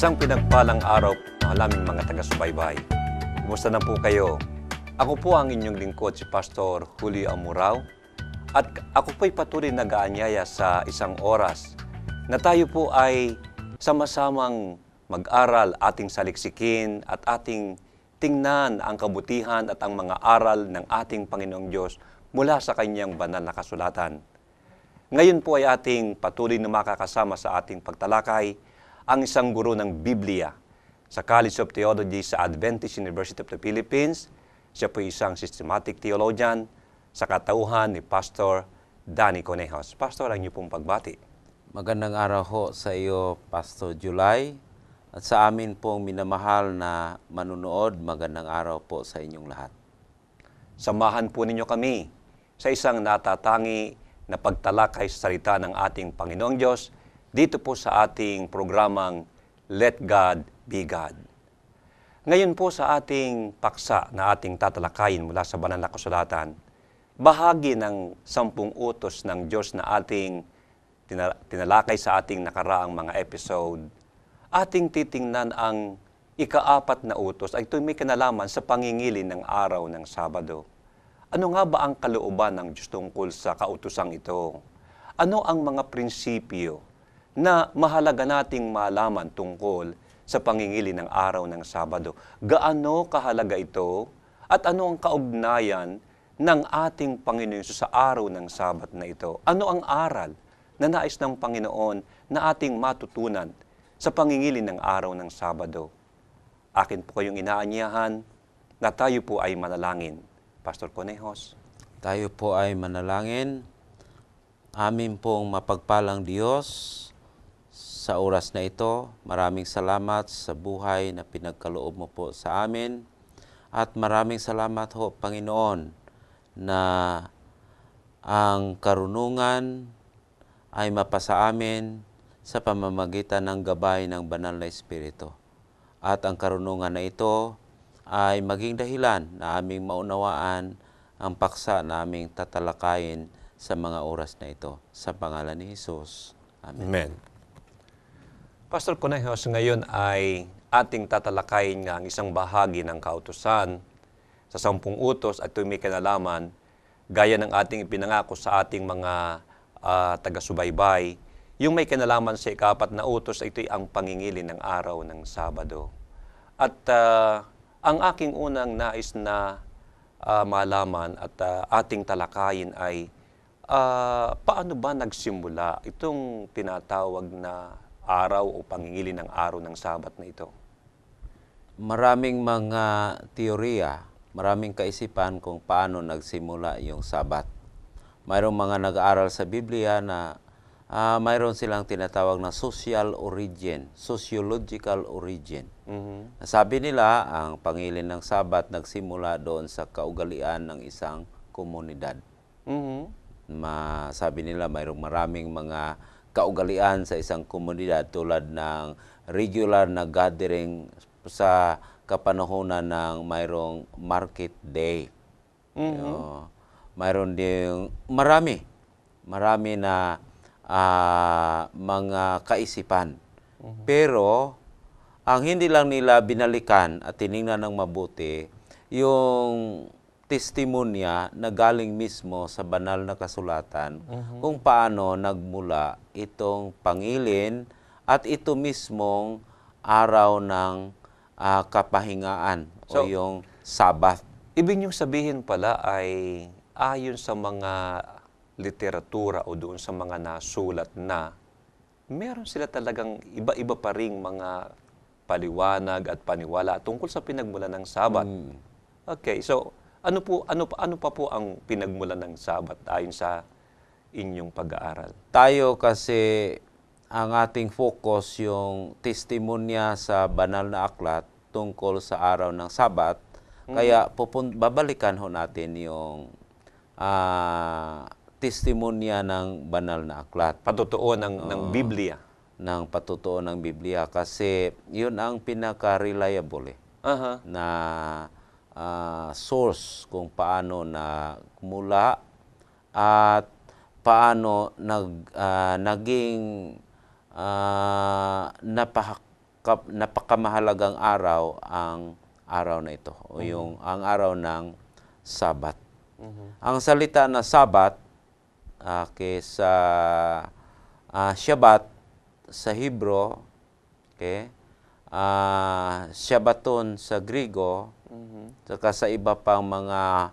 Isang pinagpalang araw ng aming mga taga-subaybay. Kumusta na po kayo? Ako po ang inyong lingkod, si Pastor Julio Amurao. At ako po'y patuloy nag-aanyaya sa isang oras na tayo po ay sama-samang mag-aral, ating saliksikin at ating tingnan ang kabutihan at ang mga aral ng ating Panginoong Diyos mula sa Kanyang banal na kasulatan. Ngayon po ay ating patuloy na makakasama sa ating pagtalakay ang isang guro ng Biblia sa College of Theology sa Adventist University of the Philippines. Siya po isang systematic theologian sa katauhan ni Pastor Danny Conejos. Pastor, ang niyo pong pagbati. Magandang araw ho sa iyo, Pastor July. At sa amin pong minamahal na manunood, magandang araw po sa inyong lahat. Samahan po ninyo kami sa isang natatangi na pagtalakay sa salita ng ating Panginoong Diyos dito po sa ating programang Let God Be God. Ngayon po sa ating paksa na ating tatalakayin mula sa banal na kasulatan, bahagi ng 10 utos ng Diyos na ating tinalakay sa ating nakaraang mga episode, ating titingnan ang ika-4 na utos ay ito may kinalaman sa pangingili ng araw ng Sabado. Ano nga ba ang kalooban ng Diyos tungkol sa kautosang ito? Ano ang mga prinsipyo na mahalaga nating malaman tungkol sa pangingili ng araw ng Sabado? Gaano kahalaga ito at ano ang kaugnayan ng ating Panginoon sa araw ng Sabat na ito? Ano ang aral na nais ng Panginoon na ating matutunan sa pangingili ng araw ng Sabado? Akin po kayong inaanyahan na tayo po ay manalangin. Pastor Conejos. Tayo po ay manalangin. Amin pong mapagpalang Diyos, sa oras na ito, maraming salamat sa buhay na pinagkaloob mo po sa amin. At maraming salamat ho, Panginoon, na ang karunungan ay mapasa amin sa pamamagitan ng gabay ng Banal na Espiritu. At ang karunungan na ito ay maging dahilan na aming maunawaan ang paksa na aming tatalakayin sa mga oras na ito. Sa pangalan ni Jesus. Amen. Amen. Pastor Conejos, ngayon ay ating tatalakayin nga ang isang bahagi ng kautusan sa 10 utos at ito may kinalaman gaya ng ating ipinangako sa ating mga taga-subaybay. Yung may kinalaman sa ika-4 na utos ay ito'y ang pangingili ng araw ng Sabado. At ang aking unang nais na malaman at ating talakayin ay paano ba nagsimula itong tinatawag na araw o pangingili ng araw ng Sabat na ito? Maraming mga teorya, maraming kaisipan kung paano nagsimula yung Sabat. Mayroong mga nag-aaral sa Biblia na mayroon silang tinatawag na social origin, sociological origin. Sabi nila, ang pangilin ng Sabat nagsimula doon sa kaugalian ng isang komunidad. Sabi nila, mayroong maraming mga kaugalian sa isang komunidad tulad ng regular na gathering sa kapanahunan ng mayroong market day. Mayroon din marami na mga kaisipan. Pero ang hindi lang nila binalikan at tiningnan ng mabuti yung testimonya na galing mismo sa banal na kasulatan kung paano nagmula itong pangilin at ito mismong araw ng kapahingaan o yung Sabat. Ibig niyong sabihin pala ay ayon sa mga literatura o doon sa mga nasulat na meron sila talagang iba-iba pa ring mga paliwanag at paniwala tungkol sa pinagmulan ng Sabat. Okay, so ano pa po ang pinagmulan ng Sabat ayon sa inyong pag-aaral? Tayo kasi ang ating focus yung testimonya sa banal na aklat tungkol sa araw ng Sabat. Kaya babalikan ho natin yung testimonya ng banal na aklat. Patutuo ng Biblia. Ng patutuo ng Biblia kasi yun ang pinaka-reliable na source kung paano nagmula at paano naging napakamahalagang araw ang araw na ito o ang araw ng Sabat. Ang salita na Sabat sa Shabbat sa Hebro, okay? Shabbaton sa Grigo, saka sa iba pang mga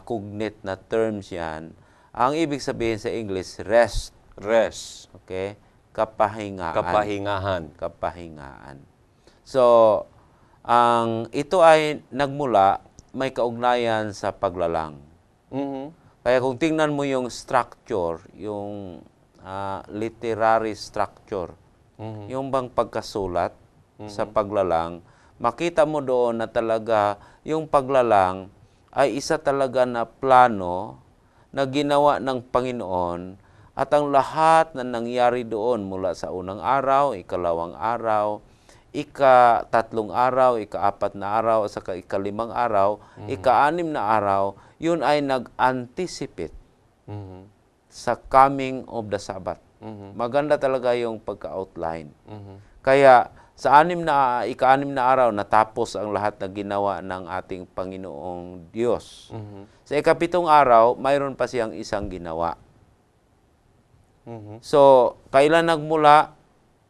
cognate na terms yan. Ang ibig sabihin sa English, rest. Rest. Okay? Kapahingaan. Kapahingaan. So, ito ay nagmula, may kaugnayan sa paglalang. Kaya kung tingnan mo yung structure, yung literary structure, yung bang pagkasulat sa paglalang, makita mo doon na talaga yung paglalang ay isa talaga na plano na ginawa ng Panginoon at ang lahat na nangyari doon mula sa unang araw, ikalawang araw, ika-tatlong araw, ika-apat na araw, at saka ika-limang araw, ika-anim na araw, yun ay nag-anticipate sa coming of the Sabbath. Maganda talaga yung pagka-outline. Kaya sa ika-anim na araw, natapos ang lahat na ginawa ng ating Panginoong Diyos. Sa ika-pitong araw, mayroon pa siyang isang ginawa. So, kailan nagmula?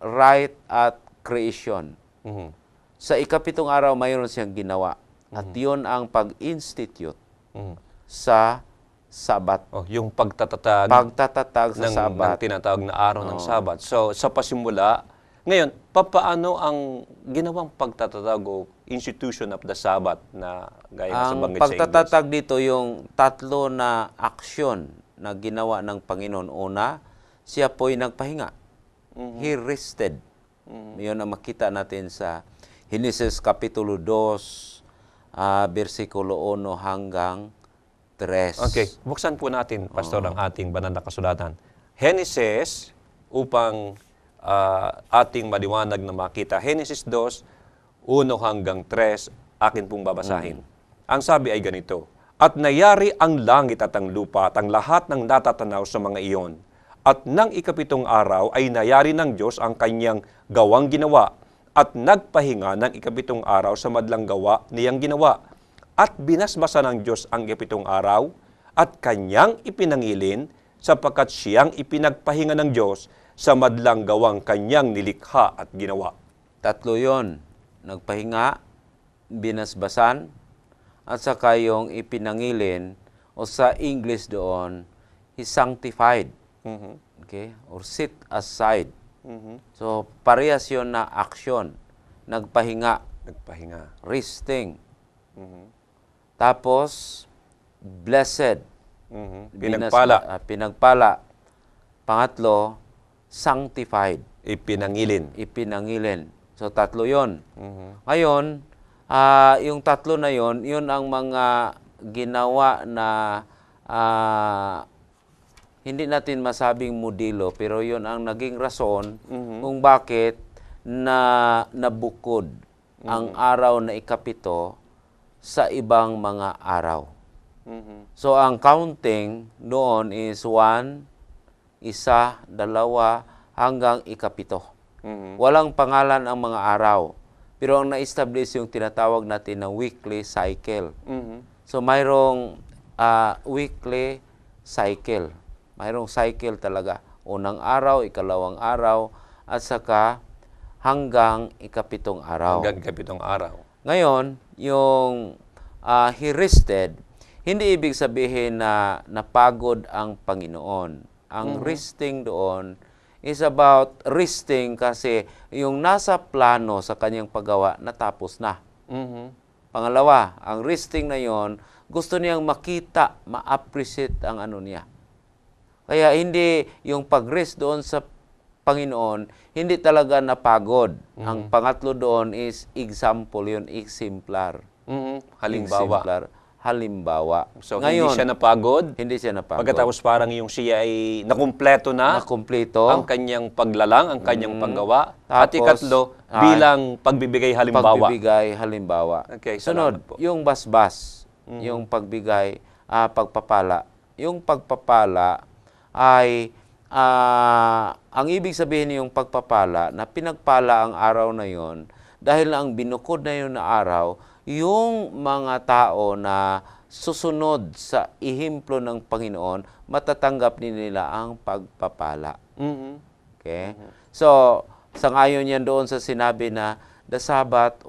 Right at creation. Sa ika-pitong araw, mayroon siyang ginawa. At yun ang pag-institute sa Sabat. Yung pagtatatag sa Sabat. ng tinatawag na araw ng Sabat. So, sa pasimula, ngayon, paano ang ginawang pagtatatag o institution of the Sabbath na gaya sa banggit sa English? Ang pagtatatag dito, yung tatlo na aksyon na ginawa ng Panginoon. Una, siya po'y nagpahinga. He rested. Yun ang makita natin sa Genesis Kapitulo 2, versikulo 1 hanggang 3. Okay, buksan po natin, Pastor, ang ating banal na kasulatan. Genesis, upang ating maliwanag na makita. Genesis 2, 1 hanggang 3, akin pong babasahin. Ang sabi ay ganito, "At nayari ang langit at ang lupa at ang lahat ng natatanaw sa mga iyon. At nang ika-pitong araw ay nayari ng Diyos ang kanyang gawang ginawa at nagpahinga ng ika-pitong araw sa madlang gawa niyang ginawa. At binasbasa ng Diyos ang ika-pitong araw at kanyang ipinangilin sapagkat siyang ipinagpahinga ng Diyos sa madlang gawang kanyang nilikha at ginawa." Tatlo yon, nagpahinga, binasbasan, at saka yung ipinangilin, o sa English doon, He sanctified. Okay? Or set aside. So, parehas yun na action. Nagpahinga. Resting. Tapos, blessed. Pinagpala. Pangatlo, sanctified. Ipinangilin. So, tatlo yon. Ngayon, yung tatlo na yon, yun ang mga ginawa na hindi natin masabing modelo, pero yun ang naging rason kung bakit nabukod ang araw na ika-pito sa ibang mga araw. So, ang counting doon is 1, 1, 2, hanggang ika-pito. Walang pangalan ang mga araw. Pero ang na-establish yung tinatawag natin na weekly cycle. So, mayroong weekly cycle. Mayroong cycle talaga. Unang araw, ikalawang araw, at saka hanggang ika-pitong araw. Ngayon, yung He rested, hindi ibig sabihin na napagod ang Panginoon. Ang resting doon is about resting kasi yung nasa plano sa kanyang paggawa natapos na. Pangalawa, ang resting na yon, gusto niyang makita, ma-appreciate ang ano niya. Kaya hindi yung pag-rest doon sa Panginoon, hindi talaga napagod. Ang pangatlo doon is example yun, exemplar. Halimbawa. So, ngayon, hindi siya napagod. Pagkatapos parang yung siya ay nakumpleto na. Ang kanyang paglalang, ang kanyang paggawa. At ikatlo, bilang pagbibigay halimbawa. Okay, sunod, yung basbas. Yung pagbigay, pagpapala. Yung pagpapala ay ang ibig sabihin yung pagpapala, na pinagpala ang araw na yon dahil ang binukod na yun na araw, yung mga tao na susunod sa ihimplo ng Panginoon, matatanggap nila ang pagpapala. Okay? So, sangayon yan doon sa sinabi na the Sabbath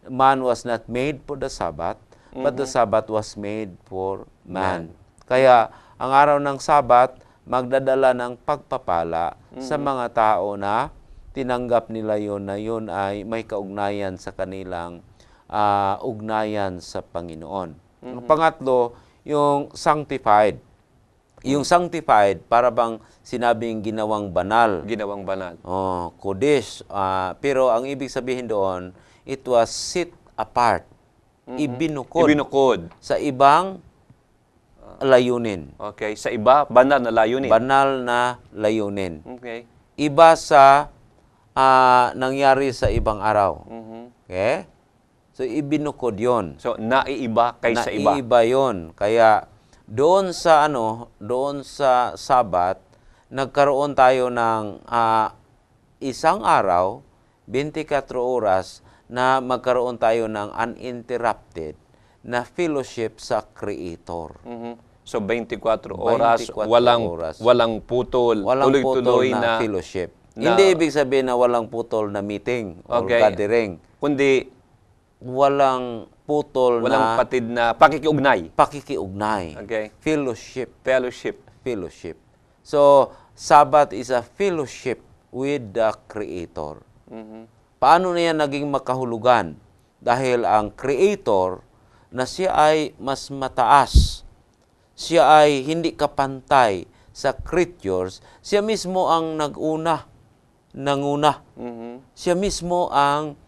man was not made for the Sabbath, but the Sabbath was made for man. Kaya, ang araw ng Sabbath, magdadala ng pagpapala sa mga tao na tinanggap nila yon na yun ay may kaugnayan sa kanilang ugnayan sa Panginoon. Ang pangatlo, yung sanctified. Yung sanctified, para bang sinabing ginawang banal. Ginawang banal. Kodesh. Pero ang ibig sabihin doon, it was set apart. Ibinukod. Ibinukod. Sa ibang layunin. Okay. Sa iba, banal na layunin. Banal na layunin. Okay. Iba sa nangyari sa ibang araw. Okay? So, ibinukod yon. So, naiiba kaysa iba. Naiiba yon. Kaya, doon sa Sabat, nagkaroon tayo ng isang araw, 24 oras, na magkaroon tayo ng uninterrupted na fellowship sa Creator. So 24 oras, 24 oras. walang putol, Walang tuloy-tuloy putol na fellowship. na- Hindi ibig sabihin na walang putol na meeting or Okay. gathering. kundi Walang putol walang na patid na pakikiugnay. pakikiugnay. Okay. Fellowship. Fellowship. Fellowship. So, Sabbath is a fellowship with the Creator. Paano na yan naging makahulugan? Dahil ang Creator na siya ay mas mataas, siya ay hindi kapantay sa creatures, siya mismo ang nanguna. Siya mismo ang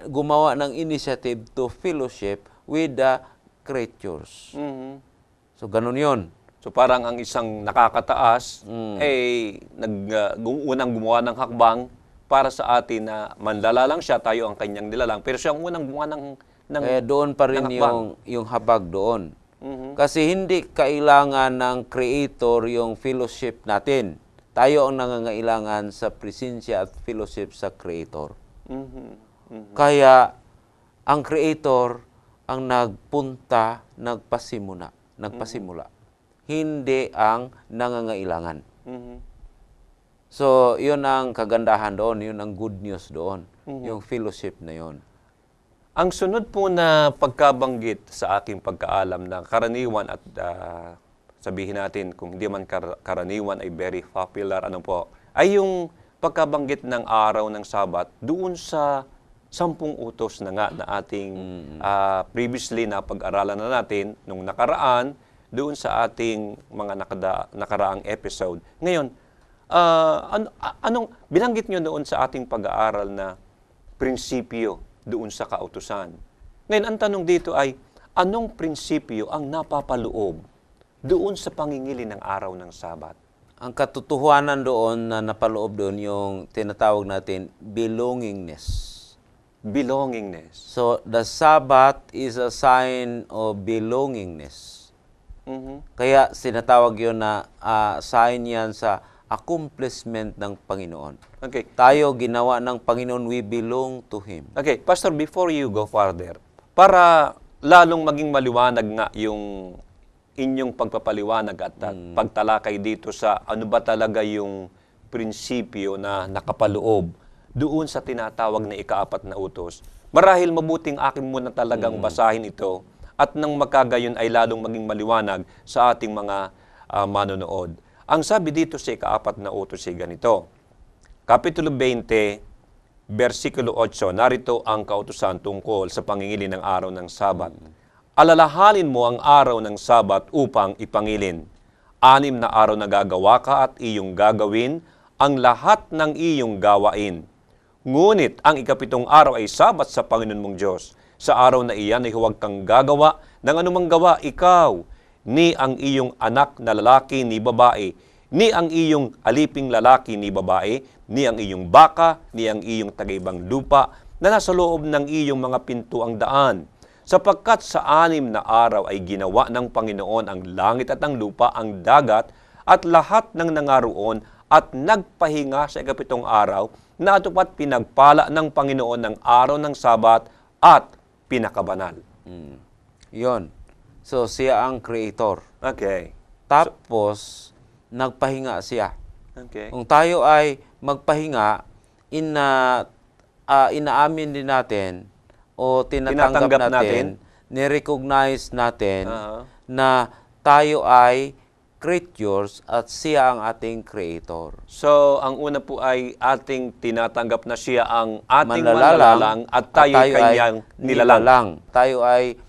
gumawa ng initiative to fellowship with the creatures. So, ganun yon. So parang ang isang nakakataas unang gumawa ng hakbang para sa atin na manlalalang siya, tayo ang kanyang nilalang. Pero siya ang unang gumawa ng Doon pa rin ng hakbang. yung habag doon. Kasi hindi kailangan ng Creator yung fellowship natin. Tayo ang nangangailangan sa presensya at fellowship sa Creator. Kaya, ang Creator ang nagpasimula. Hindi ang nangangailangan. So, yun ang kagandahan doon, yun ang good news doon, yung fellowship na yun. Ang sunod po na pagkabanggit sa aking pagkaalam na karaniwan at sabihin natin kung hindi man karaniwan ay very popular, ay yung pagkabanggit ng araw ng Sabat doon sa 10 utos na nga na ating previously na pag-aralan na natin nung nakaraan doon sa ating mga nakaraang episode. Ngayon, anong binanggit nyo doon sa ating pag-aaral na prinsipyo doon sa kautusan? Ngayon, ang tanong dito ay, anong prinsipyo ang napapaloob doon sa pangingili ng araw ng Sabat? Ang katotohanan doon na napaloob doon yung tinatawag natin belongingness. Belongingness. So, the Sabbath is a sign of belongingness. Kaya sinatawag yun na sign yan sa accomplishment ng Panginoon. Okay. Tayo ginawa ng Panginoon, we belong to Him. Okay, Pastor, before you go further, para lalong maging maliwanag nga yung inyong pagpapaliwanag at pagtalakay dito sa ano ba talaga yung prinsipyo na nakapaloob doon sa tinatawag na ika-4 na utos, marahil mabuting akin muna talagang basahin ito at nang magkagayon ay lalong maging maliwanag sa ating mga manonood. Ang sabi dito sa ika-4 na utos ay ganito, Kapitulo 20, versikulo 8, narito ang kautusan tungkol sa pangingili ng araw ng Sabat. Alalahanin mo ang araw ng Sabat upang ipangilin. 6 na araw na gagawa ka at iyong gagawin ang lahat ng iyong gawain. Ngunit ang ika-7 araw ay Sabat sa Panginoon mong Diyos. Sa araw na iyan ay huwag kang gagawa ng anumang gawa, ikaw, ni ang iyong anak na lalaki ni babae, ni ang iyong aliping lalaki ni babae, ni ang iyong baka, ni ang iyong tagaibang lupa, na nasa loob ng iyong mga pintuang daan, Sapagkat sa 6 na araw ay ginawa ng Panginoon ang langit at ang lupa, ang dagat, at lahat ng nangaroon, at nagpahinga sa 7 araw, na atupat pinagpala ng Panginoon ng araw ng Sabat at pinakabanal. Yon. So, siya ang creator. Okay. Tapos, nagpahinga siya. Okay. Kung tayo ay magpahinga, inaamin din natin o tinatanggap Tinatanggap natin, natin. nirecognize natin Aha. na tayo ay creatures at siya ang ating creator. So, ang una po ay ating tinatanggap na siya ang ating manlalalang at tayo ay kanyang nilalang. Tayo ay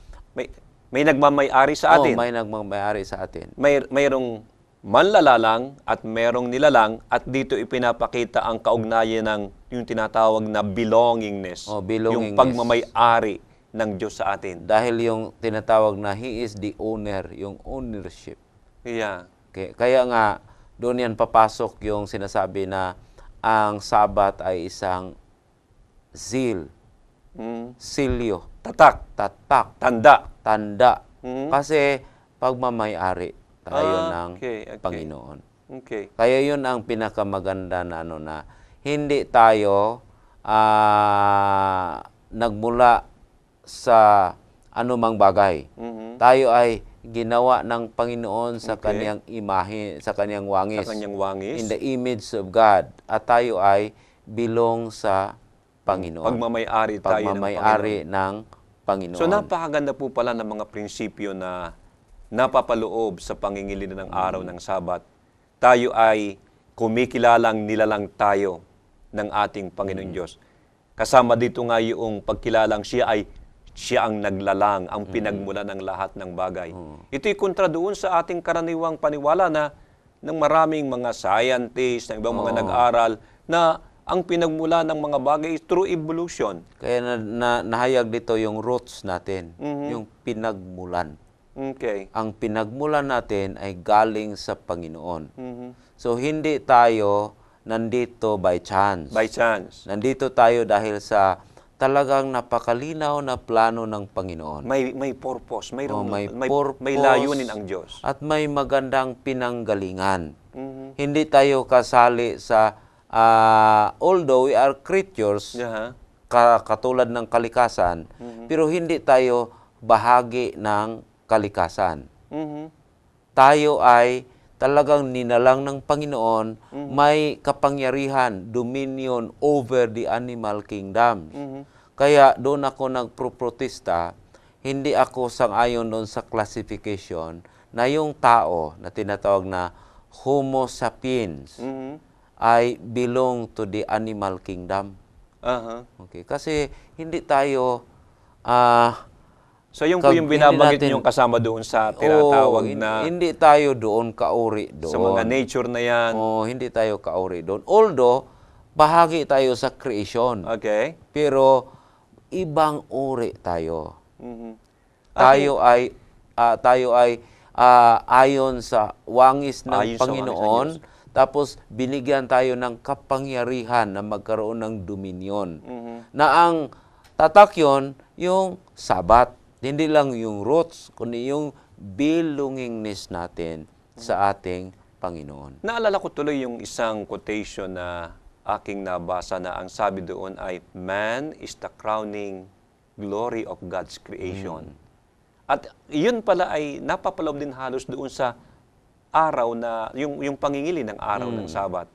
May nagmamay-ari sa atin. may nagmamayari sa atin. Mayroong manlalalang at mayroong nilalang, at dito ipinapakita ang kaugnayan ng yung tinatawag na belongingness. Belongingness. Yung pagmamay-ari ng Diyos sa atin. Dahil yung tinatawag na He is the owner, yung ownership. Yeah. Kaya nga, doon yan papasok yung sinasabi na ang Sabat ay isang seal, silyo, Tatak. tatak, Tanda. tanda. Mhm. Kasi pagmamay-ari tayo ng okay. Panginoon. Okay. Kaya yun ang pinakamaganda na na hindi tayo nagmula sa anumang bagay. Mhm. Tayo ay ginawa ng Panginoon sa Okay. kaniyang imahe, sa kaniyang wangis. Sa kanyang wangis. In the image of God. At tayo ay belong sa Panginoon. Pagmamay-ari tayo ng Pagmamay-ari Panginoon. ng Panginoon. So napakaganda po pala ng mga prinsipyo na napapaloob sa pangingilin ng araw ng Sabat. Tayo ay kumikilalang nilalang tayo ng ating Panginoon Diyos. Kasama dito nga yung pagkilalang siya ang naglalang, ang pinagmula ng lahat ng bagay. Ito'y kontra doon sa ating karaniwang paniwala na ng maraming mga scientists, ng ibang mga nag-aral, na ang pinagmula ng mga bagay is through evolution. Kaya nahayag dito yung roots natin, yung pinagmulan. Okay. Ang pinagmulan natin ay galing sa Panginoon. Mhm. So, hindi tayo nandito by chance. By chance. Nandito tayo dahil sa talagang napakalinaw na plano ng Panginoon. May purpose, may purpose, layunin ang Diyos. At may magandang pinanggalingan. Mhm. Hindi tayo kasali sa, although we are creatures, Yeah. katulad ng kalikasan, pero hindi tayo bahagi ng kalikasan. Mhm. Tayo ay talagang ninalang ng Panginoon, may kapangyarihan, dominion over the animal kingdoms. Kaya doon ako nagproprotesta, hindi ako sang-ayon doon sa classification na yung tao na tinatawag na Homo sapiens Mhm. ay belong to the animal kingdom. Aha. Okay, kasi hindi tayo So yung po yung Hindi binabagit natin- niyong kasama doon sa tinatawag na hindi tayo doon kauri doon. sa mga nature na yan. Hindi tayo kauri doon. Although, bahagi tayo sa creation. Okay? Pero, ibang uri tayo. Mhm. Tayo ay ayon sa wangis ng Ayon sa Panginoon. wangis ng Tapos, binigyan tayo ng kapangyarihan na magkaroon ng dominion. Mhm. Na ang tatak yun, yung Sabat. Hindi lang yung roots, kundi yung belongingness natin sa ating Panginoon. Naalala ko tuloy yung isang quotation na aking nabasa na ang sabi doon ay, man is the crowning glory of God's creation. At yun pala ay napapaloob din halos doon sa araw na, yung pangingili ng araw ng Sabat.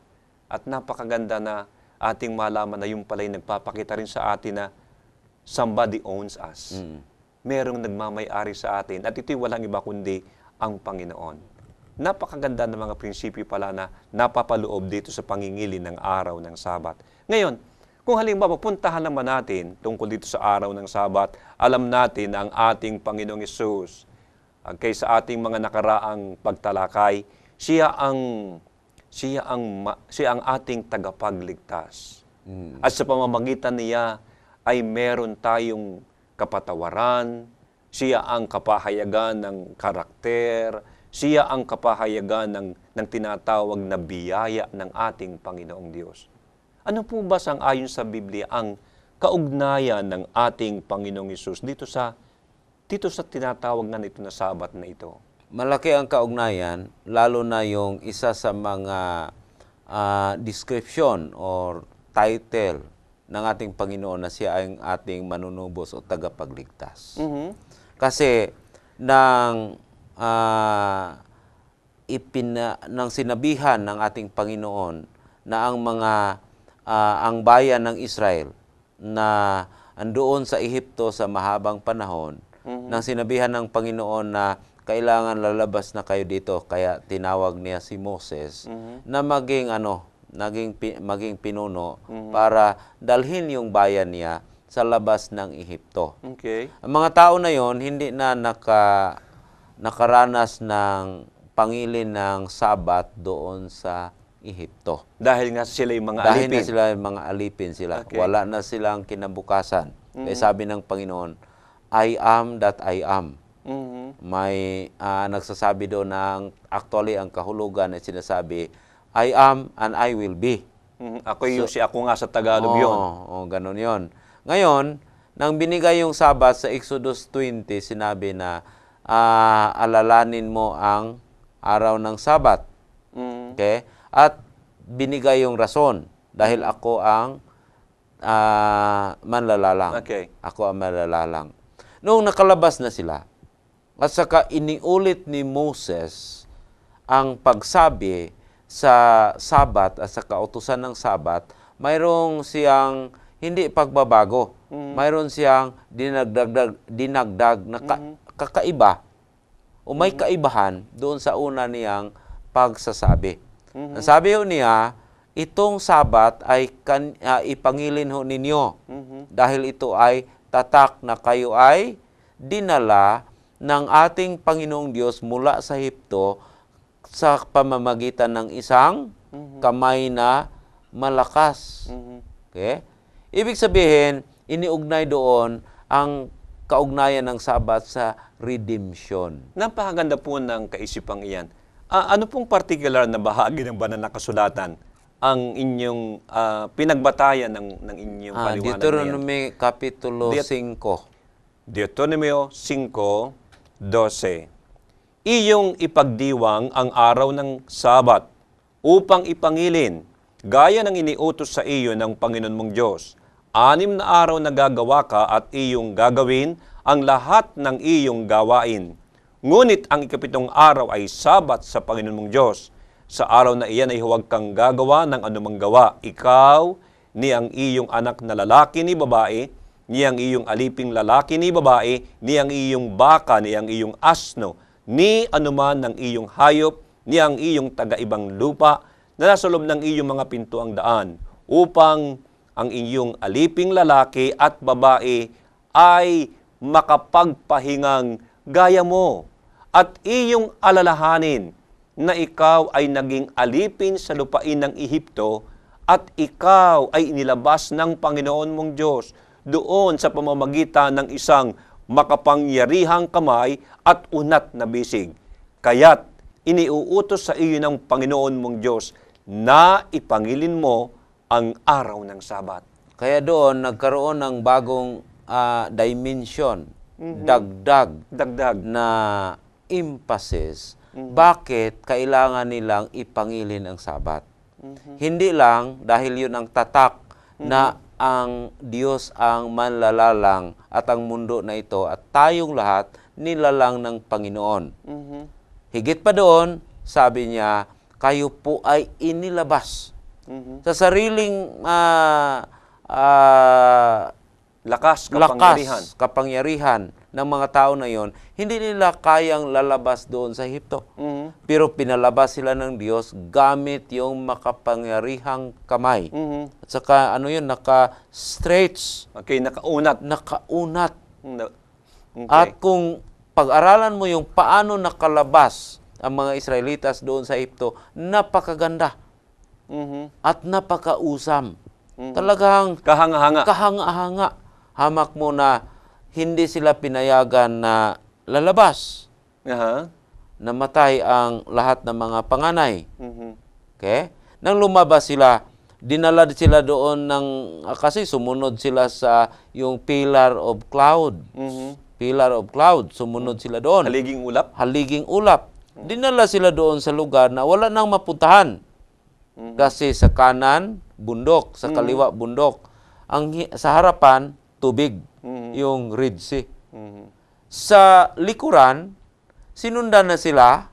At napakaganda na ating malaman na yung pala ay nagpapakita rin sa atin na somebody owns us. Merong nagmamay-ari sa atin. At ito'y walang iba kundi ang Panginoon. Napakaganda ng mga prinsipyo pala na napapaloob dito sa pangingili ng araw ng Sabat. Ngayon, kung halimbawa puntahan naman natin tungkol dito sa araw ng Sabat, alam natin na ang ating Panginoong Hesus, kaysa ating mga nakaraang pagtalakay, siya ang ating tagapagligtas. At sa pamamagitan niya ay meron tayong kapatawaran, siya ang kapahayagan ng karakter, siya ang kapahayagan ng tinatawag na biyaya ng ating Panginoong Diyos. Ano po ba sang-ayon sa Biblia ang kaugnayan ng ating Panginoong Hesus dito sa dito sa tinatawag na ito na Sabat na ito? Malaki ang kaugnayan, lalo na yung isa sa mga description or title ng ating Panginoon na siya ay ating manunubos o tagapagligtas. Kasi nang nang sinabihan ng ating Panginoon na ang bayan ng Israel na andoon sa Ehipto sa mahabang panahon, nang sinabihan ng Panginoon na kailangan lalabas na kayo dito, kaya tinawag niya si Moses na maging pinuno para dalhin yung bayan niya sa labas ng Ehipto. Okay. Ang mga tao na yon hindi na nakaranas ng pangilin ng Sabat doon sa Ehipto. Dahil nga sila yung mga Dahil alipin. na sila yung mga alipin sila. Okay. Wala na silang kinabukasan. Kaya sabi ng Panginoon, I am that I am. May nagsasabi doon ng actually ang kahulugan ay sinasabi, I am and I will be. Ako nga sa Tagalog yun. Ganun yon. Ngayon, nang binigay yung Sabat sa Exodus 20, sinabi na alalanin mo ang araw ng Sabat. Okay? At binigay yung rason dahil ako ang manlalalang. Okay. Ako ang manlalalang. Noong nakalabas na sila, at saka iniulit ni Moses ang pagsabi sa Sabat at sa kautusan ng Sabat, mayroong siyang hindi pagbabago. Mayroon siyang dinagdag na kakaiba o may kaibahan doon sa una niyang pagsasabi. Ang sabi ho niya, itong Sabat ay ipangilin ho ninyo dahil ito ay tatak na kayo ay dinala ng ating Panginoong Diyos mula sa Ehipto sa pamamagitan ng isang kamay na malakas. Okay? Ibig sabihin, iniugnay doon ang kaugnayan ng Sabat sa redemption. Napakaganda po ng kaisipang iyan. Ano pong particular na bahagi ng banal na kasulatan ang inyong pinagbatayan ng inyong paliwanag na yan? Deuteronomy Kapitulo 5. Deuteronomio 5:12. Iyong ipagdiwang ang araw ng Sabat upang ipangilin, gaya ng iniutos sa iyo ng Panginoon mong Diyos. 6 na araw na gagawa ka at iyong gagawin ang lahat ng iyong gawain. Ngunit ang ikapitong araw ay Sabat sa Panginoon mong Diyos. Sa araw na iyan ay huwag kang gagawa ng anumang gawa. Ikaw, ni ang iyong anak na lalaki ni babae, ni ang iyong aliping lalaki ni babae, ni ang iyong baka, ni ang iyong asno, ni anuman ng iyong hayop, ni ang iyong taga-ibang lupa, na nasa loob ng iyong mga pintuang daan, upang ang iyong aliping lalaki at babae ay makapagpahingang gaya mo, at iyong alalahanin na ikaw ay naging alipin sa lupain ng Ehipto at ikaw ay inilabas ng Panginoon mong Diyos doon sa pamamagitan ng isang makapangyarihang kamay at unat na bisig. Kaya't iniuutos sa iyo ng Panginoon mong Diyos na ipangilin mo ang araw ng Sabat. Kaya doon nagkaroon ng bagong dimension, dagdag na emphasis. Bakit kailangan nilang ipangilin ang Sabat? Hindi lang dahil yun ang tatak na ang Diyos ang manlalalang at ang mundo na ito at tayong lahat nilalang ng Panginoon. Higit pa doon, sabi niya, kayo po ay inilabas sa sariling Lakas, kapangyarihan ng mga tao na yon, hindi nila kayang lalabas doon sa Ehipto. Pero pinalabas sila ng Diyos gamit yung makapangyarihang kamay. At saka naka-straits. Okay, nakaunat. Nakaunat. Okay. At kung pag-aralan mo yung paano nakalabas ang mga Israelitas doon sa Ehipto, napakaganda. At napakausam. Talagang kahanga-hanga. Hamak mo na hindi sila pinayagan na lalabas. Namatay ang lahat ng mga panganay. Okay? Nang lumabas sila, dinala sila doon kasi sumunod sila sa yung pillar of cloud. pillar of cloud. Sumunod sila doon. Haliging ulap? Haliging ulap. Dinala sila doon sa lugar na wala nang mapuntahan. Kasi sa kanan, bundok. Sa kaliwa, bundok. Sa harapan, tubig. Yung Red Sea. Sa likuran, sinundan na sila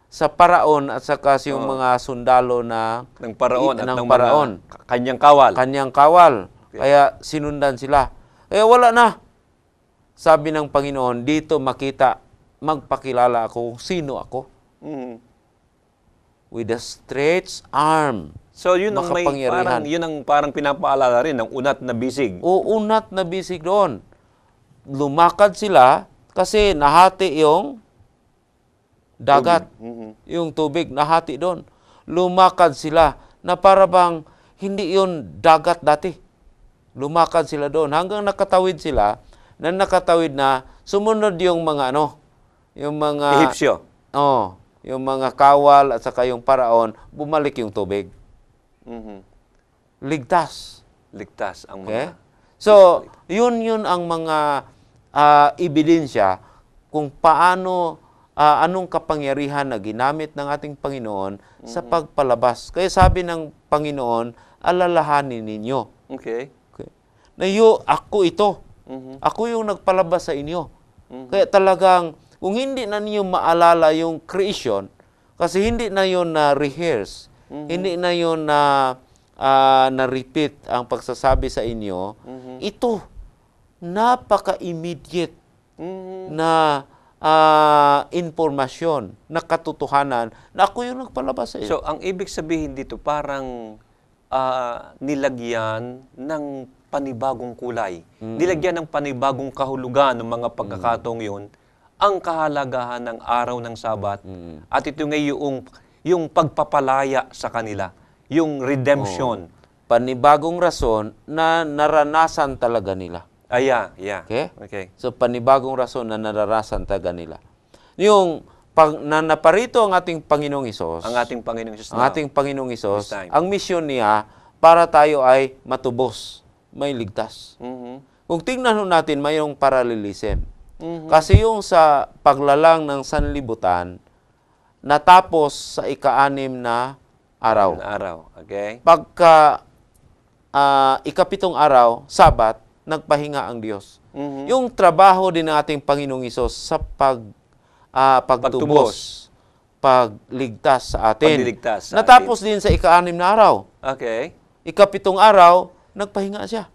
sa paraon at saka yung mga sundalo ng paraon at ng ng paraon. mga kanyang kawal. Kanyang kawal. Kaya sinundan sila. Kaya wala na. Sabi ng Panginoon, dito makita, magpakilala ako kung sino ako. With a stretched arm. So yun ang Makapangyarihan. yun ang parang pinapaalala rin ng unat na bisig. Unat na bisig doon. Lumakad sila kasi nahati yung dagat. Yung tubig, nahati doon. Lumakad sila na para bang hindi yun dagat dati. Lumakad sila doon hanggang nakatawid sila, na nakatawid na sumunod yung mga yung mga Ehipsyo. yung mga kawal at saka yung paraon, bumalik yung tubig. Ligtas. Ligtas ang Okay? mga... So, yun ang mga ebidensya kung paano, anong kapangyarihan na ginamit ng ating Panginoon sa pagpalabas. Kaya sabi ng Panginoon, alalahanin ninyo. Okay. Na ako ito. Ako yung nagpalabas sa inyo. Kaya talagang, kung hindi na niyo maalala yung creation, kasi hindi na yun na-rehearse, hindi na yun na-repeat ang pagsasabi sa inyo, ito, napaka-immediate na informasyon, na katotohanan, na ako yung nagpalabas sa inyo. So, ang ibig sabihin dito, parang nilagyan ng panibagong kulay. Nilagyan ng panibagong kahulugan ng mga pagkakataong yun, ang kahalagahan ng araw ng Sabat, at ito ngayon yung pagpapalaya sa kanila, yung redemption. Panibagong rason na naranasan talaga nila. Yeah. Okay? So, panibagong rason na naranasan talaga nila. Yung na naparito ang ating Panginoong Hesus, Ang ating Panginoong Hesus ang ating Panginoong Hesus, this time. ang misyon niya para tayo ay matubos, may ligtas. Kung tingnan natin, mayroong parallelism. Kasi yung sa paglalang ng sanlibutan, natapos sa ika-6 na araw. Okay? Pagka ikapitong araw, Sabat, nagpahinga ang Diyos. Yung trabaho din ng ating Panginoong Hesus sa pagtubos, pagligtas sa atin. Pagliligtas sa Natapos din sa ika-6 na araw. Okay. Ikapitong araw, nagpahinga siya.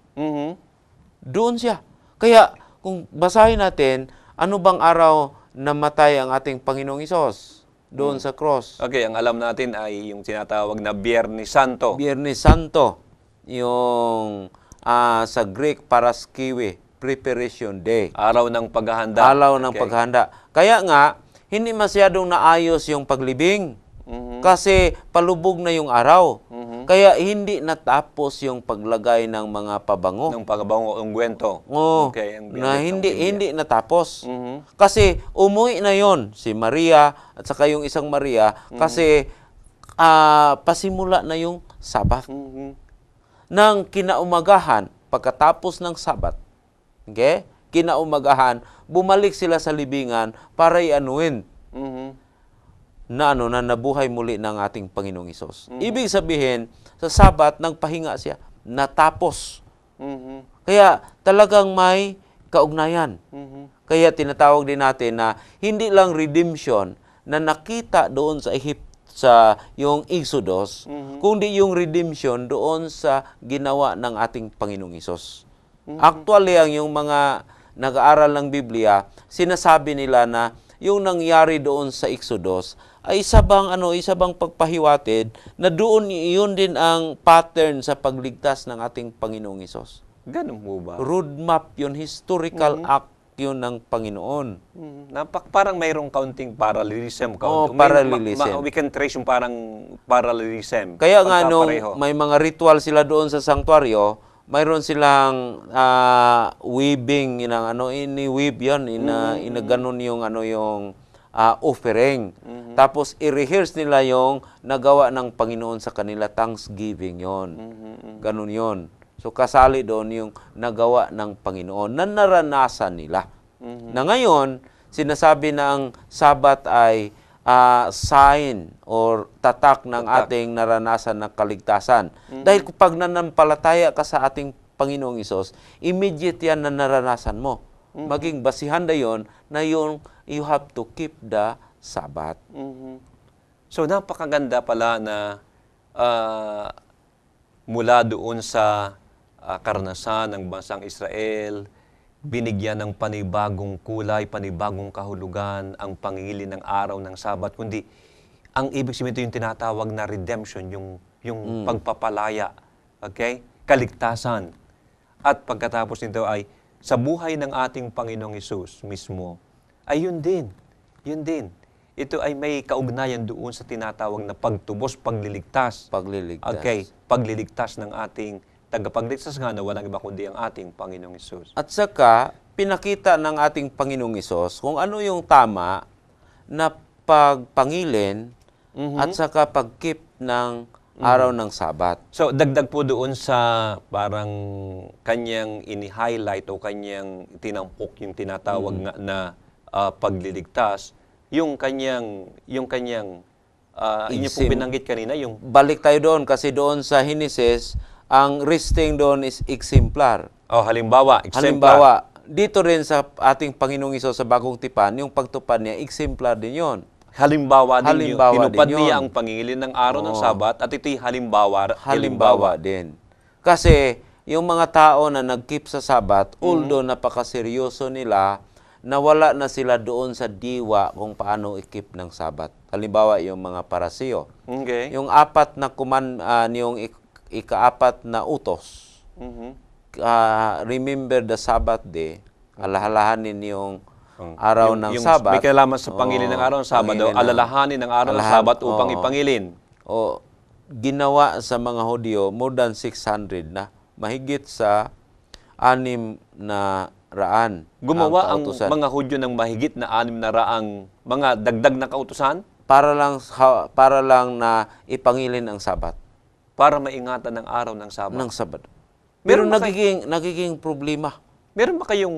Doon siya. Kaya, kung basahin natin, ano bang araw namatay ang ating Panginoong Hesus? Doon sa cross. Okay, ang alam natin ay yung tinatawag na Biyernes Santo. Biyernes Santo. Yung sa Greek, Paraskiwe, Preparation Day. Araw ng paghahanda. Araw ng paghahanda. Kaya nga, hindi masyadong naayos yung paglibing. Kasi palubog na yung araw. Kaya hindi natapos yung paglagay ng mga pabango. Ng pagbango, ungwento. Okay, Na hindi natapos. Kasi umuwi na yon si Maria at saka yung isang Maria kasi pasimula na yung Sabat. Nang kinaumagahan, pagkatapos ng Sabat, okay? Kinaumagahan, bumalik sila sa libingan para ianuin na nabuhay muli ng ating Panginoong Hesus. Ibig sabihin, sa Sabat, nagpahinga siya, natapos. Kaya talagang may kaugnayan. Kaya tinatawag din natin na hindi lang redemption na nakita doon sa sa yung Exodus, kundi yung redemption doon sa ginawa ng ating Panginoong Hesus. Actually, yung mga nag-aaral ng Biblia, sinasabi nila na yung nangyari doon sa Exodus ay isa bang pagpahiwatig na doon iyon din ang pattern sa pagligtas ng ating Panginoong Hesus. Ganun mo ba? Roadmap yun, historical act yun ng Panginoon. Parang mayroong kaunting parallelism. Parallelism. We can trace yung parang parallelism. Kaya nga may mga ritual sila doon sa sanctuaryo, mayroon silang weaving, ini-weave yan, inaganon yung yung offering. Tapos i-rehearse nila yung nagawa ng Panginoon sa kanila, thanksgiving yon. Ganun yon. So kasali doon yung nagawa ng Panginoon na naranasan nila. Na ngayon, sinasabi na ang Sabat ay sign or tatak ng ating naranasan ng kaligtasan. Dahil kapag nanampalataya ka sa ating Panginoong Isos, immediate yan na naranasan mo. Maging basihan na yon na yung you have to keep the Sabat. So napakaganda pala na mula doon sa karanasan ng bansang Israel, binigyan ng panibagong kulay, panibagong kahulugan ang pangingili ng araw ng Sabat, kundi ang ibig sabihin ito yung tinatawag na redemption, yung pagpapalaya, okay? Kaligtasan. At pagkatapos nito ay sa buhay ng ating Panginoong Hesus mismo, ay yun din. Ito ay may kaugnayan doon sa tinatawag na pagtubos, pagliligtas. Pagliligtas. Okay, pagliligtas ng ating tagapagligtas nga na walang iba kundi ang ating Panginoong Hesus. At saka, pinakita ng ating Panginoong Isos kung ano yung tama na pagpangilin at saka pag-keep ng araw ng Sabat. So, dagdag po doon sa parang kanyang ini-highlight o kanyang tinampok yung tinatawag nga na pagliligtas, yung kanyang inyo po binanggit kanina, yung Balik tayo doon kasi doon sa Henesis, ang resting doon is exemplar. halimbawa, Halimbawa, dito rin sa ating Panginoong Isos sa Bagong Tipan, yung pagtupad niya, exemplar din yon. Halimbawa din yun. Tinupad din niya yun. ang pangingilin ng araw ng Sabat at ito'y Halimbawa din. Kasi yung mga tao na nag-keep sa Sabat, although napakaseryoso nila, nawala na sila doon sa diwa kung paano i-keep ng Sabat. Halimbawa, yung mga parasiyo. Okay. Yung apat na yung ikaapat na utos. Remember the Sabbath day. Alahalahanin yung araw ng Sabat. May kailaman sa pangilin ng araw ng Sabat. Alalahanin ng araw ng Sabat upang ipangilin. Ginawa sa mga Hudyo more than 600 na. Mahigit sa 600 Gumawa ang kautusan. mga Hudyo ng mahigit na 600 mga dagdag na kautusan Para lang na ipangilin ang Sabat. para maingatan ng araw ng Sabat. Ng Sabat. Pero Meron ba nagiging problema. Meron ba kayong,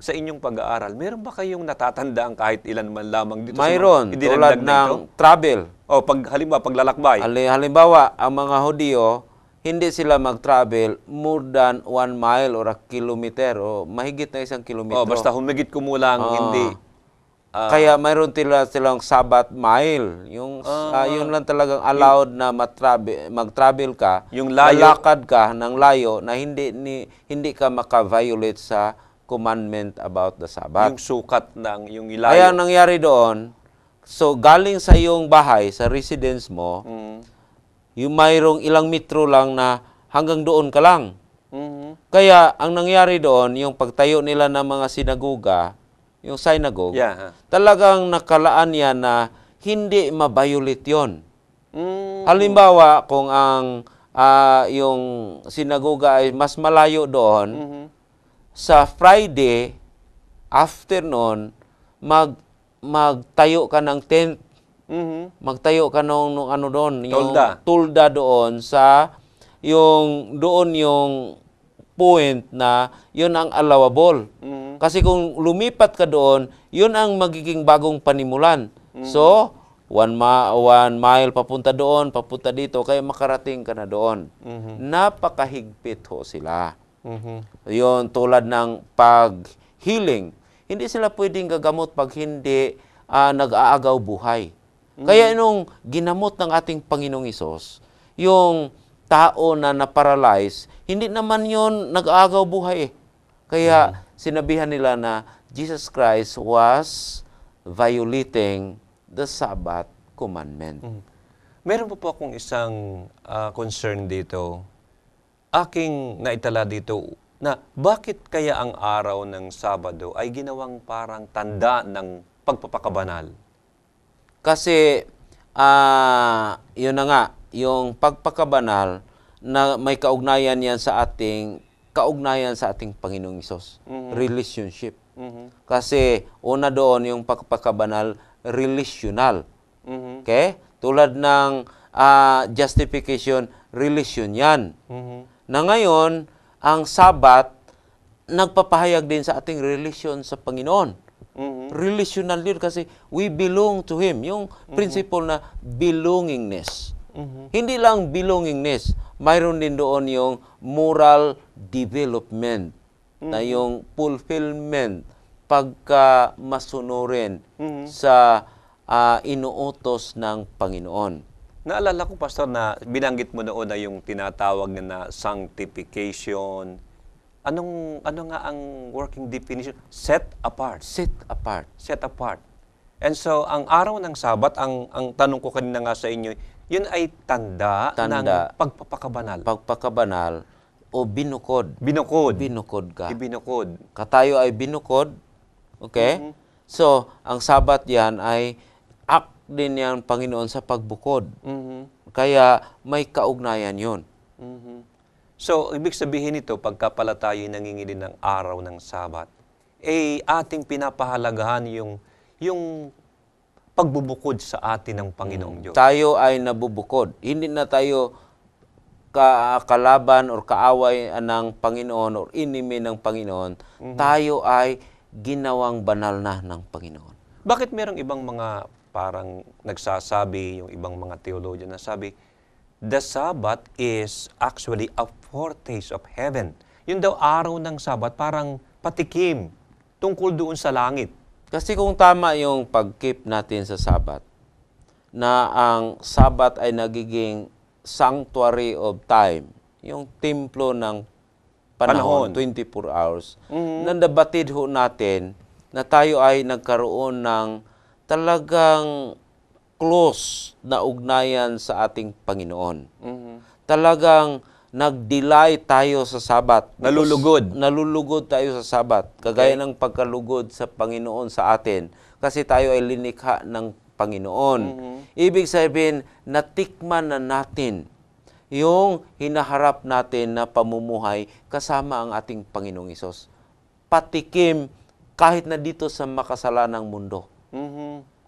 sa inyong pag-aaral, meron ba kayong natatandaan kahit ilan man lamang dito Mayroon, sa mga tulad idinagdag na ng ito? travel. Halimbawa, paglalakbay. Halimbawa, ang mga Hudyo, hindi sila mag-travel more than 1 mile or a kilometer o mahigit na 1 kilometro. Basta humigit kumulang, hindi. Kaya mayroon silang Sabbath mile. Yun lang talagang allowed na mag-travel ka, Yung layo. lalakad ka ng layo na hindi ka maka-violate sa commandment about the Sabbath. Yung sukat ng, yung ilayo. Kaya ang nangyari doon, so galing sa iyong bahay, sa residence mo, yung mayroong ilang metro lang na hanggang doon ka lang. Kaya ang nangyari doon, yung pagtayo nila ng mga sinagoga, yung synagogue, talagang nakalaan yan na hindi ma-violate yun. Halimbawa, kung ang yung sinagoga ay mas malayo doon, sa Friday afternoon, magtayo ka ng tent. Magtayo ka ng ano doon, yung tulda doon sa yung point na yun ang allowable. Kasi kung lumipat ka doon, yun ang magiging bagong panimulan. So, 1 mile papunta doon, papunta dito, kaya makarating ka na doon. Napakahigpit ho sila. Yun, tulad ng pag-healing. Hindi sila pwedeng gagamot pag hindi nag-aagaw buhay. Kaya nung ginamot ng ating Panginoong Hesus, yung tao na na-paralyze, hindi naman yun nag-aagaw buhay. Kaya sinabihan nila na Jesus Christ was violating the Sabbath commandment. Meron po akong isang concern dito. Aking naitala dito na bakit kaya ang araw ng Sabado ay ginawang parang tanda ng pagpapakabanal? Kasi, yun na nga, yung pagpakabanal na may kaugnayan yan sa ating Panginoong Hesus. Relationship. Kasi una doon yung pagpakabanal relational. Okay? Tulad ng justification, relation yan. Na ngayon, ang Sabat, nagpapahayag din sa ating relasyon sa Panginoon. Relational yun kasi we belong to Him. Yung principle na belongingness. Hindi lang belongingness, mayroon din doon yung moral development, na yung fulfillment, pagka masunurin sa inuutos ng Panginoon. Naalala ko, Pastor, na binanggit mo noon na yung tinatawag na sanctification. Ano nga ang working definition? Set apart. Set apart. Set apart. And so, ang araw ng Sabat, ang tanong ko kanina nga sa inyo, yun ay tanda ng pagpapakabanal. Pagpakabanal o binukod. Binukod. Binukod ka. Ibinukod. Katayo ay binukod. Okay? So, ang Sabat yan ay act din yan, Panginoon, sa pagbukod. Kaya may kaugnayan yun. So, ibig sabihin nito, pagka pala tayo nangingili ng araw ng Sabat, ating pinapahalagahan yung pagbubukod sa atin ng Panginoong Diyos. Tayo ay nabubukod. Hindi na tayo kalaban or kaaway ng Panginoon or enemy ng Panginoon. Tayo ay ginawang banal na ng Panginoon. Bakit merong ibang mga parang nagsasabi, yung ibang mga theologian na sabi, the Sabbath is actually a foretaste of heaven. Yun daw araw ng Sabbath, parang patikim tungkol doon sa langit. Kasi kung tama yung pag-keep natin sa Sabbath, na ang Sabbath ay nagiging sanctuary of time, yung templo ng panahon. 24 hours, nandabatid ho natin na tayo ay nagkaroon ng talagang close na ugnayan sa ating Panginoon. Talagang nag-delay tayo sa Sabat. Nalulugod. Nalulugod tayo sa Sabat. Kagaya ng pagkalugod sa Panginoon sa atin. Kasi tayo ay linikha ng Panginoon. Ibig sabihin, natikman na natin yung hinaharap natin na pamumuhay kasama ang ating Panginoong Hesus. Patikim kahit na dito sa makasalanang mundo.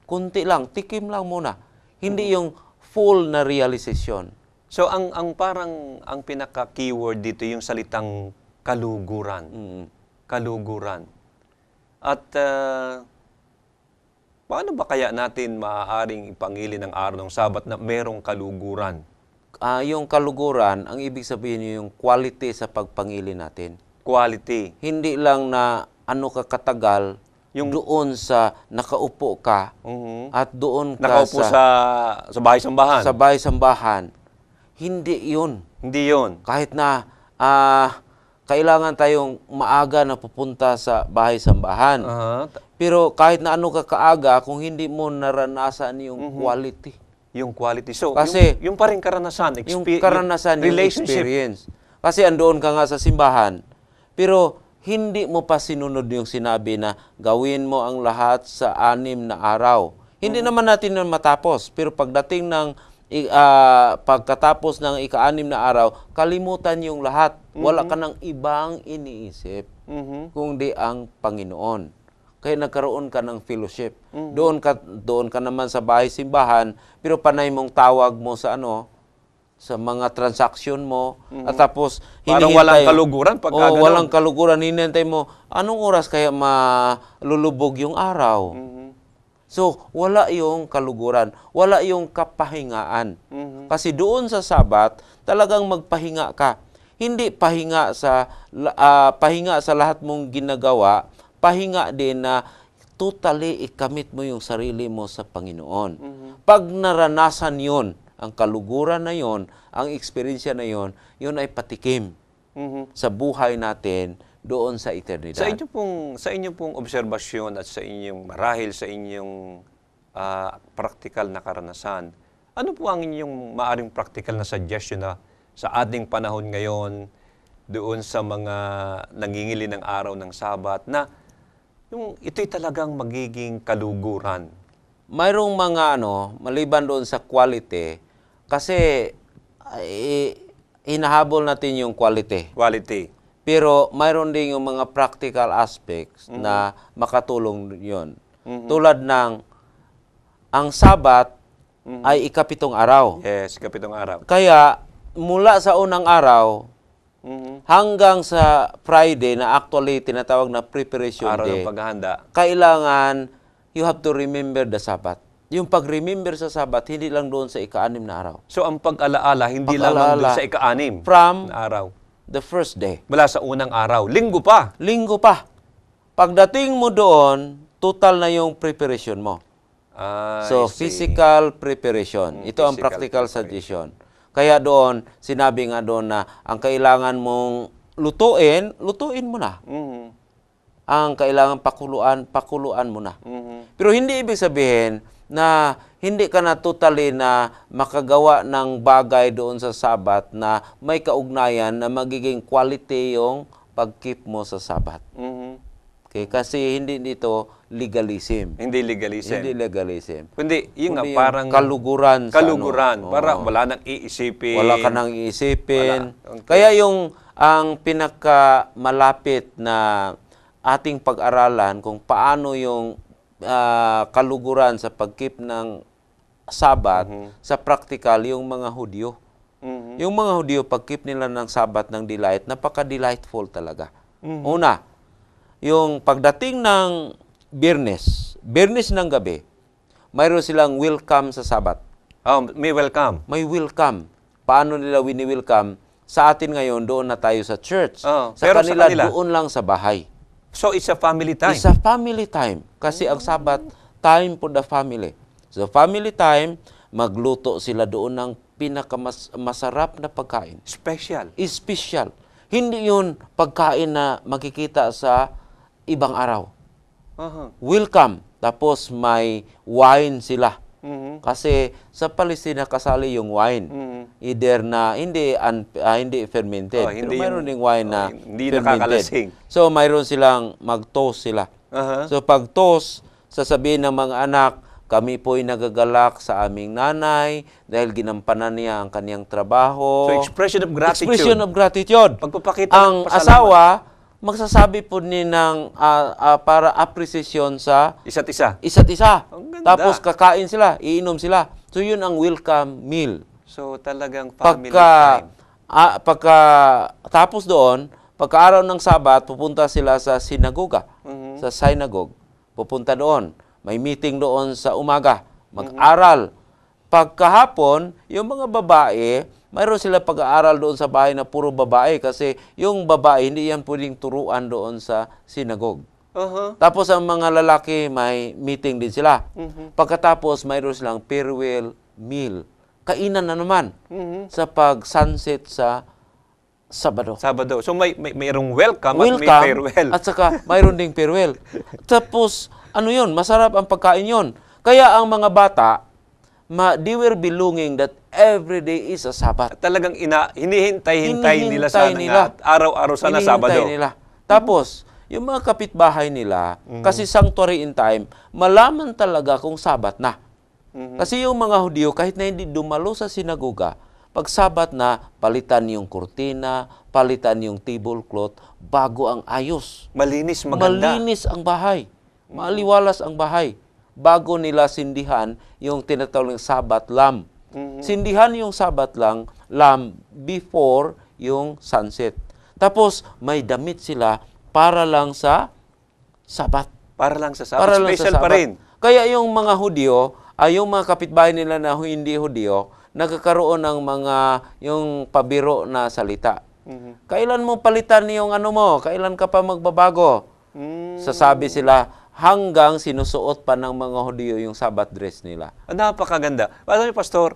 Kunti lang, tikim lang muna. Hindi yung full na realization. So, ang pinaka-keyword dito, yung salitang kaluguran. Kaluguran. At paano ba kaya natin maaaring ipangili ng araw ng Sabat na merong kaluguran? Yung kaluguran, ang ibig sabihin yung quality sa pagpangili natin. Quality. Hindi lang na ano ka katagal, yung doon sa nakaupo ka at doon ka nakaupo sa bahay-sambahan. Sa bahay-sambahan. Hindi yun. Hindi yun. Kahit na kailangan tayong maaga na pupunta sa bahay-sambahan. Pero kahit na ano ka kaaga, kung hindi mo naranasan yung quality. Yung quality. So, kasi, yung pa rin karanasan. Yung karanasan, yung experience. Kasi andoon ka nga sa simbahan. Pero hindi mo pa sinunod yung sinabi na gawin mo ang lahat sa 6 na araw. Hindi naman natin na matapos. Pero pagdating ng pagkatapos ng ika-6 na araw, kalimutan yung lahat. Wala ka ng ibang iniisip kundi ang Panginoon. Kaya nagkaroon ka ng fellowship. Doon ka naman sa bahay-simbahan, pero panay mong tawag mo sa sa mga transaksyon mo, at tapos parang walang kaluguran pagka ganun. Walang kaluguran, hinihintay mo, anong oras kaya malulubog yung araw? So, wala yung kaluguran, wala yung kapahingaan. Kasi doon sa Sabat, talagang magpahinga ka. Hindi pahinga sa lahat mong ginagawa, pahinga din na totally ikamit mo yung sarili mo sa Panginoon. Pag naranasan yon, ang kaluguran na yon, ang eksperyensya na yon, yun ay patikim sa buhay natin doon sa eternidad. Sa inyong pong obserbasyon at sa inyong marahil sa inyong praktikal na karanasan, ano po ang inyong maaring praktikal na suggestion na sa ating panahon ngayon doon sa mga nangingili ng araw ng Sabat na ito'y talagang magiging kaluguran? Mayroong mga maliban doon sa quality, kasi hinahabol natin yung quality. Quality. Pero mayroon din yung mga practical aspects na makatulong yon. Tulad ng ang Sabat ay ika-7 araw. Yes, ika-7 araw. Kaya mula sa unang araw hanggang sa Friday na actually tinatawag na preparation Araw day, ng paghahanda. kailangan you have to remember the Sabbath. Yung pag-remember sa Sabbath, hindi lang doon sa ika-6 na araw. So, ang pag-alaala, hindi lamang doon sa ika-6 From na araw. the first day. Mula sa unang araw. Linggo pa. Linggo pa. Pagdating mo doon, total na yung preparation mo. So, I see. physical preparation. Ito ang physical practical suggestion. Kaya doon, sinabi nga doon na ang kailangan mong lutuin mo na. Mhm. Ang kailangan pakuluan mo na. Mhm. Pero hindi ibig sabihin na hindi ka na totally na makagawa ng bagay doon sa Sabat na may kaugnayan na magiging quality yung pag-keep mo sa Sabat. Mhm. Okay? Kasi hindi dito legalism. Hindi legalism. Hindi legalism. Kundi, yun nga, Kundi yung parang kaluguran. kaluguran. Sa ano. Para Oo. wala nang iisipin. Wala ka nang iisipin. Wala. Okay. Kaya ang pinakamalapit na ating pag-aralan kung paano yung kaluguran sa pag-keep ng Sabat sa practical yung mga Hudyo. Mhm. Yung mga Hudyo, pag-keep nila ng Sabat ng delight, napaka-delightful talaga. Mhm. Una, yung pagdating ng Biyernes ng gabi, mayroon silang welcome sa Sabat. Oh, may welcome. May welcome. Paano nila wini-welcome? Sa atin ngayon, doon na tayo sa church. Oh, sa pero sa kanila, kanila? doon lang sa bahay. So, it's a family time. It's a family time. Kasi ang Sabat, time for the family. So, family time, magluto sila doon ng pinakamasarap na pagkain. Special. Special. Hindi yun pagkain na makikita sa ibang araw. Aha. Welcome. Tapos may wine sila. Mhm. Kasi sa Palestina kasali yung wine. Mhm. Either na hindi fermented. Oh, hindi pero mayroon yung- ding wine na hindi fermented. nakakalasing. So mayroon silang mag-toast sila. Aha. So pag toast, sasabihin ng mga anak, kami po'y nagagalak sa aming nanay dahil ginampanan niya ang kaniyang trabaho. So, expression of gratitude. Expression of gratitude. Pagpapakita Ang ng pasalamat. asawa, magsasabi po ni ng para appreciation sa Isa't isa. isa't isa. Ang ganda. Tapos kakain sila, iinom sila. So yun ang welcome meal. So, talagang family Pagka time. tapos doon, pagka-araw ng Sabat, pupunta sila sa sinagoga, Mhm. sa synagogue. Pupunta doon. May meeting doon sa umaga. Mag-aral. Pagkahapon, yung mga babae, mayroon sila pag-aaral doon sa bahay na puro babae kasi yung babae, hindi yan pwedeng turuan doon sa sinagogue. Aha. Tapos ang mga lalaki, may meeting din sila. Mhm. Pagkatapos, mayroon silang farewell meal. Kainan na naman Mhm. sa pag-sunset sa Sabado. Sabado. So, mayroong welcome, at may Welcome farewell. at saka mayroon ding farewell. Tapos, ano yun? Masarap ang pagkain yun. Kaya ang mga bata, they were belonging that every day is a Sabbath. Talagang hinihintay nila sana nila. nga. Araw-araw sana Hinihintay Sabado. nila. Tapos, yung mga kapitbahay nila, kasi sanctuary in time, malaman talaga kung Sabat na. Kasi yung mga Hudyo, kahit na hindi dumalo sa sinagoga, pag Sabat na, palitan yung kurtina, palitan yung tablecloth, bago ang ayos. Malinis, maganda. Malinis ang bahay. Maaliwalas ang bahay. Bago nila sindihan yung tinatawag ng Sabat lamb. Sindihan yung Sabat lamb before yung sunset. Tapos, may damit sila para lang sa Sabat. Para lang sa Sabado. Para lang sa Special pa Sabat. rin. Kaya yung mga Hudyo, yung mga kapitbahay nila na hindi Hudyo, nagkakaroon ng mga yung pabiro na salita. Kailan mo palitan yung ano mo? Kailan ka pa magbabago? Sasabi sila, hanggang sinusuot pa ng mga Hudyo yung Sabbath dress nila. Napakaganda. Alam niyo, Pastor,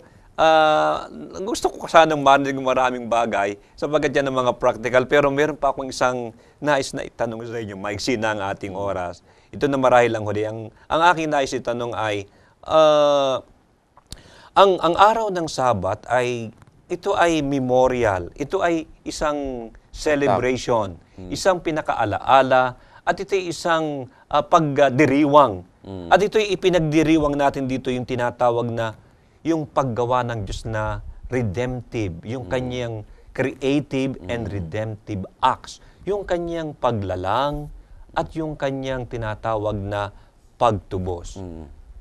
gusto ko sanang marinig maraming bagay sapagkat yan ang mga practical. Pero meron pa akong isang nais na itanong sa inyo. Maiksi na ang ating oras. Ito na marahil lang huli. Ang aking nais itanong ay, ang araw ng Sabat ay, ito ay memorial. Ito ay isang celebration. Isang pinakaalaala. At ito ay isang pagdiriwang. At ito ay ipinagdiriwang natin dito yung tinatawag na yung paggawa ng Diyos na redemptive, yung kanyang creative and redemptive acts, yung kanyang paglalang at yung kanyang tinatawag na pagtubos.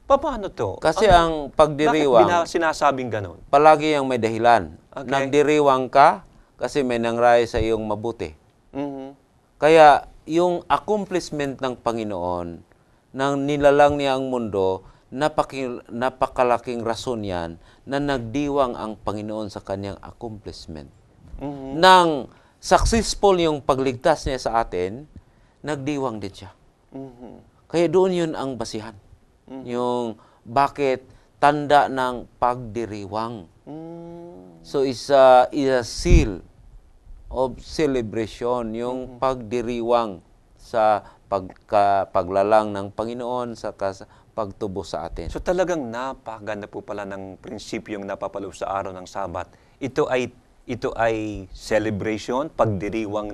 Paano to? Kasi ang pagdiriwang, Bakit sinasabing ganon? palagi ang may dahilan. Okay. Nagdiriwang ka kasi may nangyari sa iyong mabuti. Mhm. Kaya yung accomplishment ng Panginoon, nang nilalang niya ang mundo, napakalaking rason yan na nagdiwang ang Panginoon sa kanyang accomplishment. Mhm. Nang successful yung pagligtas niya sa atin, nagdiwang din siya. Mhm. Kaya doon yun ang basihan. Yung bakit tanda ng pagdiriwang. Mm. So is a seal of celebration, yung pagdiriwang sa paglalang ng Panginoon sa pagtubos sa atin. So talagang napakaganda po pala ng prinsipyong napapaloob sa araw ng Sabat. Ito ay celebration, pagdiriwang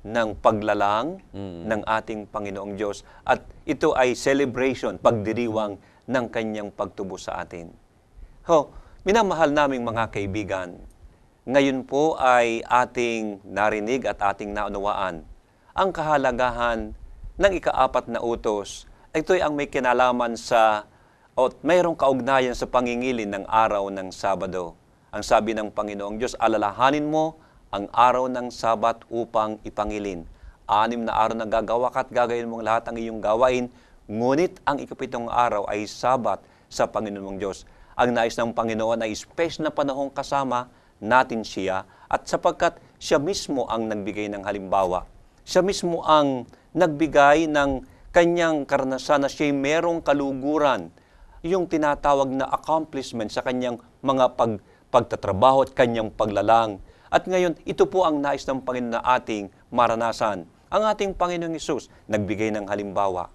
ng paglalang ng ating Panginoong Diyos, at ito ay celebration, pagdiriwang ng kanyang pagtubos sa atin. Minamahal naming mga kaibigan, ngayon po ay ating narinig at ating naunawaan ang kahalagahan ng ika-4 na utos. Ito ay ang may kinalaman o mayroong kaugnayan sa pangingilin ng araw ng Sabado. Ang sabi ng Panginoong Diyos, alalahanin mo ang araw ng Sabat upang ipangilin. 6 na araw na gagawa ka at gagawin mong lahat ang iyong gawain, ngunit ang ika-7 araw ay Sabat sa Panginoong Diyos. Ang nais ng Panginoon ay special na panahong kasama natin siya, at sapagkat siya mismo ang nagbigay ng halimbawa. Siya mismo ang nagbigay ng kanyang karanasan na siya'y merong kaluguran, yung tinatawag na accomplishment sa kanyang mga pagtatrabaho at kanyang paglalang. At ngayon, ito po ang nais ng Panginoon na ating maranasan. Ang ating Panginoong Hesus nagbigay ng halimbawa.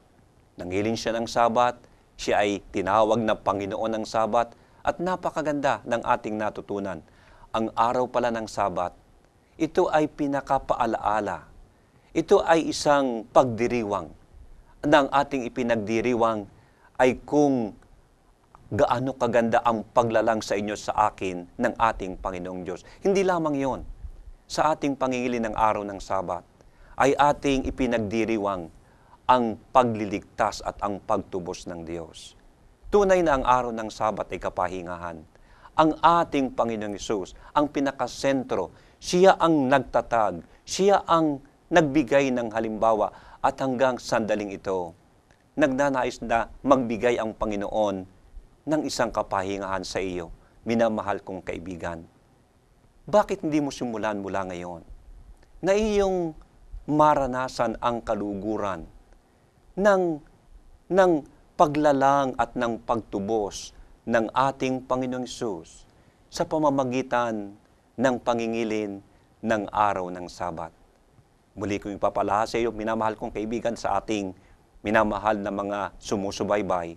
Nangilin siya ng Sabat, siya ay tinawag na Panginoon ng Sabat, at napakaganda ng ating natutunan. Ang araw pala ng Sabat, ito ay pinakapaalaala. Ito ay isang pagdiriwang. Ang ating ipinagdiriwang ay kung gaano kaganda ang paglalang sa inyo sa akin ng ating Panginoong Diyos. Hindi lamang yon. Sa ating pangingilin ng araw ng Sabat, ay ating ipinagdiriwang ang pagliligtas at ang pagtubos ng Diyos. Tunay na ang araw ng Sabat ay kapahingahan. Ang ating Panginoong Hesus, ang pinakasentro, siya ang nagtatag, siya ang nagbigay ng halimbawa, at hanggang sandaling ito, nagnanais na magbigay ang Panginoon ng isang kapahingahan sa iyo, minamahal kong kaibigan. Bakit hindi mo simulan mula ngayon na iyong maranasan ang kaluguran ng paglalang at ng pagtubos ng ating Panginoong Hesus sa pamamagitan ng pangingilin ng araw ng Sabat? Muli kong ipapalaha sa iyo, minamahal kong kaibigan, sa ating minamahal na mga sumusubaybay,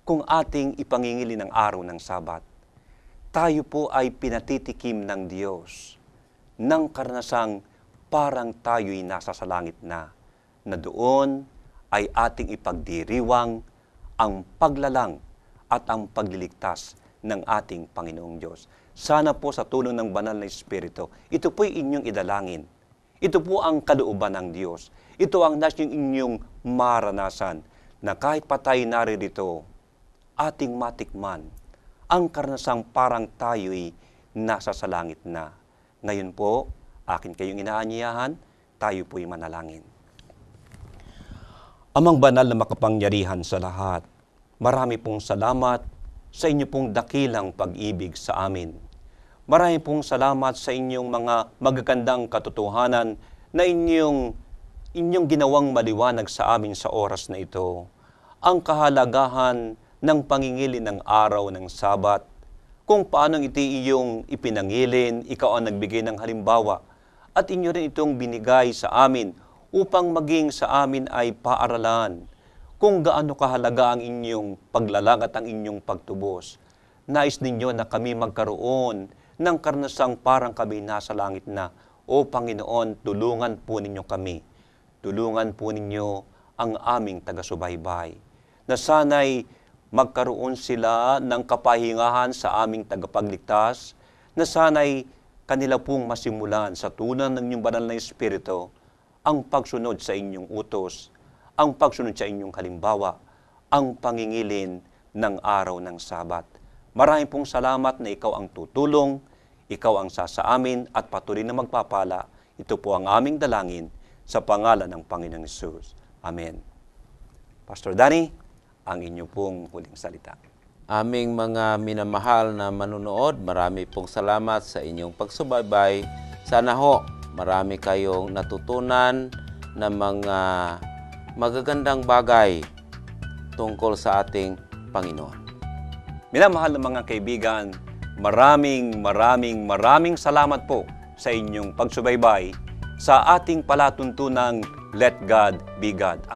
kung ating ipangingilin ang araw ng Sabat, tayo po ay pinatitikim ng Diyos ng karnasang parang tayo'y nasa sa langit na doon ay ating ipagdiriwang ang paglalang at ang pagliligtas ng ating Panginoong Diyos. Sana po sa tulong ng Banal na Espiritu, ito po'y inyong idalangin. Ito po ang kalooban ng Diyos. Ito ang nais inyong maranasan, na kahit patay naririto, ating matikman ang karnasang parang tayo'y nasa sa langit na. Ngayon po, akin kayong inaanyayahan, tayo po'y manalangin. Amang banal na makapangyarihan sa lahat, marami pong salamat sa inyo pong dakilang pag-ibig sa amin. Marami pong salamat sa inyong mga magagandang katotohanan na inyong ginawang maliwanag sa amin sa oras na ito. Ang kahalagahan ng pangingilin ng araw ng Sabat, kung paano iti iyong ipinangilin, ikaw ang nagbigay ng halimbawa, at inyo rin itong binigay sa amin upang maging sa amin ay paaralan kung gaano kahalaga ang inyong paglalang at ang inyong pagtubos. Nais ninyo na kami magkaroon ng karnasang parang kami nasa langit na. O Panginoon, tulungan po ninyo kami. Tulungan po ninyo ang aming taga-subaybay, na sana'y magkaroon sila ng kapahingahan sa aming tagapagligtas, na sana'y kanila pong masimulan sa tulong ng inyong banal na Espiritu ang pagsunod sa inyong utos, ang pagsunod sa inyong halimbawa, ang pangingilin ng araw ng Sabat. Maraming pong salamat na ikaw ang tutulong, ikaw ang sasaamin at patuloy na magpapala. Ito po ang aming dalangin sa pangalan ng Panginoong Hesus. Amen. Pastor Danny, ang inyo pong huling salita. Aming mga minamahal na manunood, marami pong salamat sa inyong pagsubaybay. Sana ho, marami kayong natutunan na mga magagandang bagay tungkol sa ating Panginoon. Minamahal na mga kaibigan, maraming salamat po sa inyong pagsubaybay sa ating palatuntunang Let God Be God.